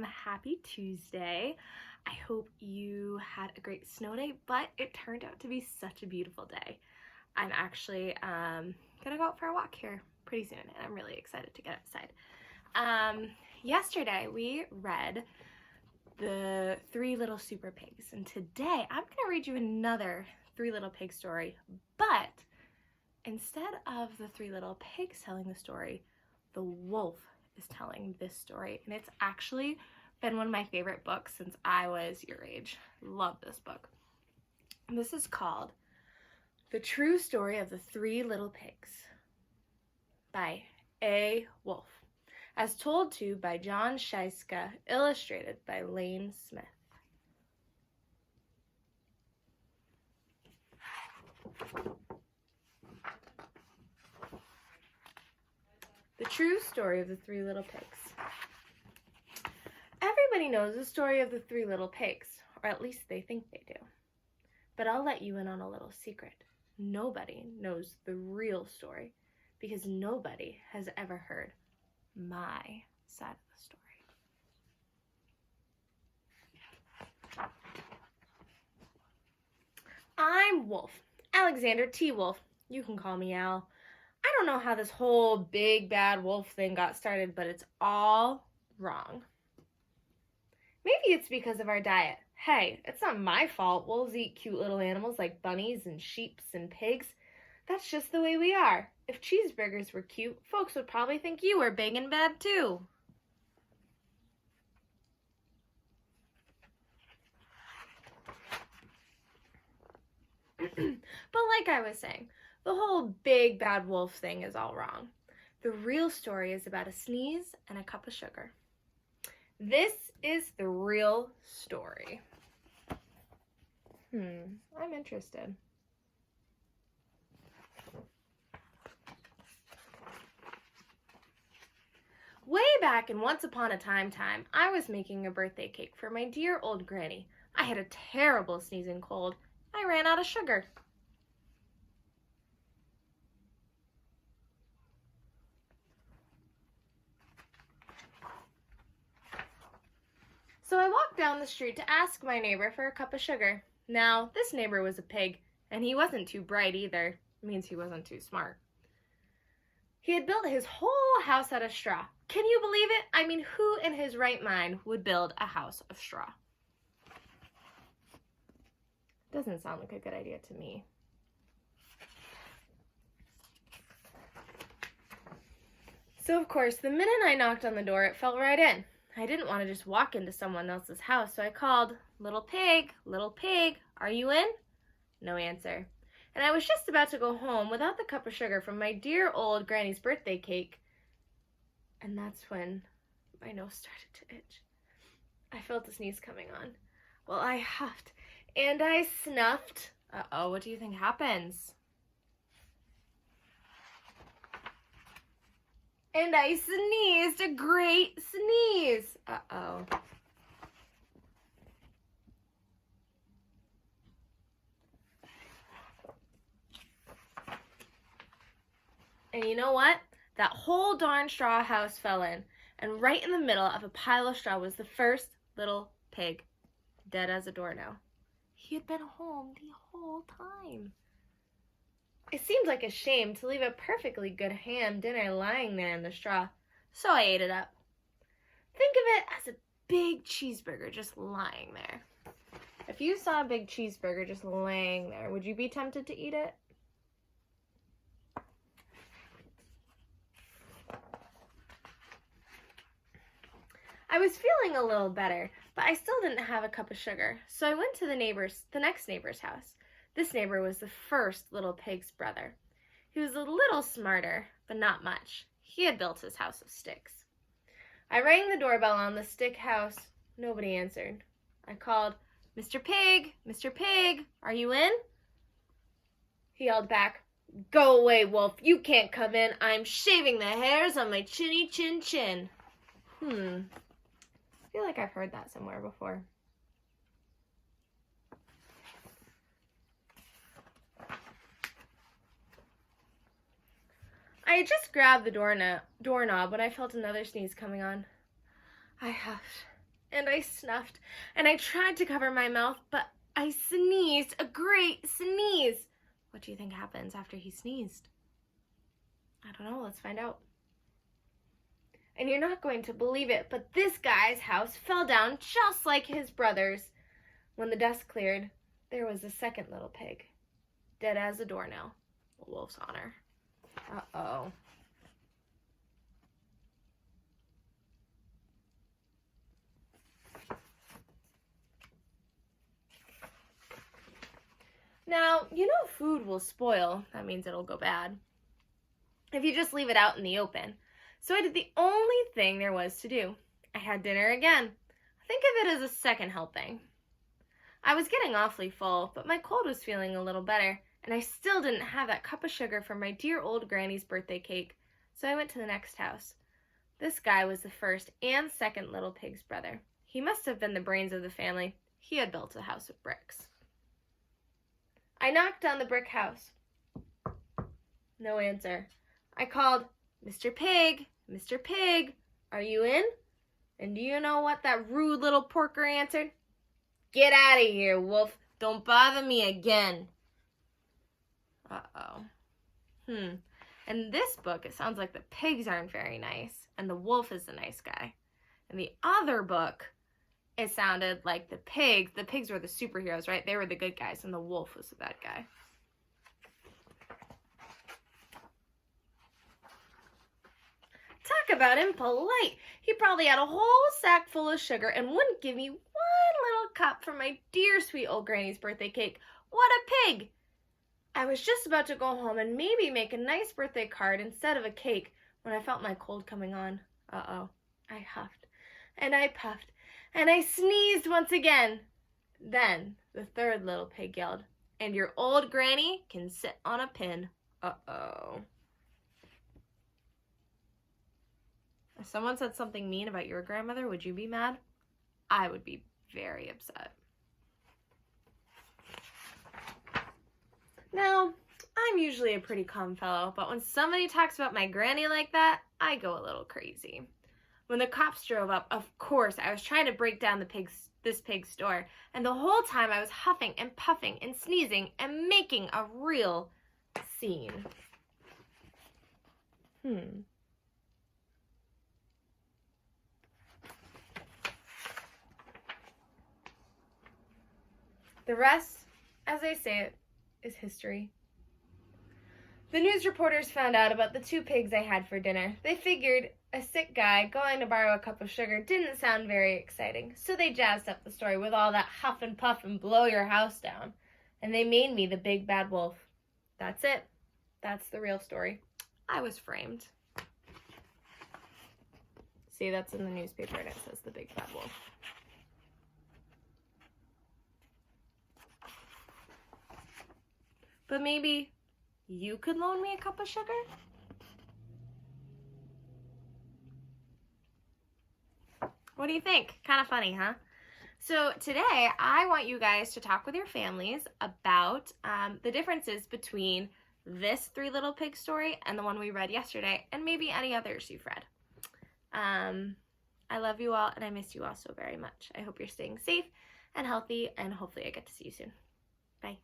Happy Tuesday. I hope you had a great snow day, but it turned out to be such a beautiful day. I'm actually gonna go out for a walk here pretty soon, and I'm really excited to get outside. Yesterday we read the Three Little Super Pigs, and today I'm gonna read you another Three Little Pig story, but instead of the Three Little Pigs telling the story, the wolf is telling this story, and it's actually been one of my favorite books since I was your age. Love this book. This is called The True Story of the Three Little Pigs by A. Wolf, as told to by John Shiska, illustrated by Lane Smith. The True Story of the Three Little Pigs. Everybody knows the story of the Three Little Pigs, or at least they think they do. But I'll let you in on a little secret. Nobody knows the real story because nobody has ever heard my side of the story. I'm Wolf, Alexander T. Wolf. You can call me Al. I don't know how this whole big bad wolf thing got started, but it's all wrong. Maybe it's because of our diet. Hey, it's not my fault. Wolves eat cute little animals like bunnies and sheep and pigs. That's just the way we are. If cheeseburgers were cute, folks would probably think you were big and bad too. But like I was saying, the whole big bad wolf thing is all wrong. The real story is about a sneeze and a cup of sugar. This is the real story. I'm interested. Way back in Once Upon a Time, I was making a birthday cake for my dear old granny. I had a terrible sneezing cold. I ran out of sugar. So I walked down the street to ask my neighbor for a cup of sugar. Now, this neighbor was a pig, and he wasn't too bright either. It means he wasn't too smart. He had built his whole house out of straw. Can you believe it? I mean, who in his right mind would build a house of straw? Doesn't sound like a good idea to me. So, of course, the minute I knocked on the door, it fell right in. I didn't want to just walk into someone else's house, so I called, little pig, are you in? No answer. And I was just about to go home without the cup of sugar from my dear old granny's birthday cake. And that's when my nose started to itch. I felt a sneeze coming on. Well, I huffed and I snuffed. Uh-oh, what do you think happens? And I sneezed a great sneeze. Uh-oh. And you know what? That whole darn straw house fell in. And right in the middle of a pile of straw was the first little pig, dead as a doornail. He had been home the whole time. It seemed like a shame to leave a perfectly good ham dinner lying there in the straw, so I ate it up. Think of it as a big cheeseburger just lying there. If you saw a big cheeseburger just laying there, would you be tempted to eat it? I was feeling a little better, but I still didn't have a cup of sugar, so I went to the next neighbor's house. This neighbor was the first little pig's brother. He was a little smarter, but not much. He had built his house of sticks. I rang the doorbell on the stick house. Nobody answered. I called, Mr. Pig, are you in? He yelled back, Go away, Wolf, you can't come in. I'm shaving the hairs on my chinny chin chin. I feel like I've heard that somewhere before. I had just grabbed the doorknob when I felt another sneeze coming on. I huffed and I snuffed, and I tried to cover my mouth, but I sneezed a great sneeze. What do you think happens after he sneezed? I don't know. Let's find out. And you're not going to believe it, but this guy's house fell down just like his brother's. When the dust cleared, there was a second little pig, dead as a doornail. A wolf's honor. Uh-oh. Now, you know food will spoil. That means it'll go bad if you just leave it out in the open. So I did the only thing there was to do. I had dinner again. Think of it as a second helping. I was getting awfully full, but my cold was feeling a little better, and I still didn't have that cup of sugar from my dear old granny's birthday cake, so I went to the next house. This guy was the first and second little pig's brother. He must have been the brains of the family. He had built a house of bricks. I knocked on the brick house. No answer. I called, "Mr. Pig, Mr. Pig, are you in?" And do you know what that rude little porker answered? "Get out of here, wolf. Don't bother me again." Uh-oh. In this book, it sounds like the pigs aren't very nice, and the wolf is the nice guy. In the other book, it sounded like the pigs were the superheroes, right? They were the good guys, and the wolf was the bad guy. Talk about impolite. He probably had a whole sack full of sugar and wouldn't give me one little cup from my dear sweet old granny's birthday cake. What a pig! I was just about to go home and maybe make a nice birthday card instead of a cake when I felt my cold coming on. Uh-oh. I huffed, and I puffed, and I sneezed once again. Then the third little pig yelled, "And your old granny can sit on a pin." Uh-oh. If someone said something mean about your grandmother, would you be mad? I would be very upset. Now, I'm usually a pretty calm fellow, but when somebody talks about my granny like that, I go a little crazy. When the cops drove up, of course, I was trying to break down this pig's door, and the whole time I was huffing and puffing and sneezing and making a real scene. The rest, as they say it, is history. The news reporters found out about the 2 pigs I had for dinner. They figured a sick guy going to borrow a cup of sugar didn't sound very exciting, so they jazzed up the story with all that huff and puff and blow your house down. And they made me the big bad wolf. That's it. That's the real story. I was framed. See, that's in the newspaper and it says the big bad wolf. But maybe you could loan me a cup of sugar? What do you think? Kind of funny, huh? So today, I want you guys to talk with your families about the differences between this 3 Little Pigs story and the one we read yesterday, and maybe any others you've read. I love you all, and I miss you all so very much. I hope you're staying safe and healthy, and hopefully I get to see you soon. Bye.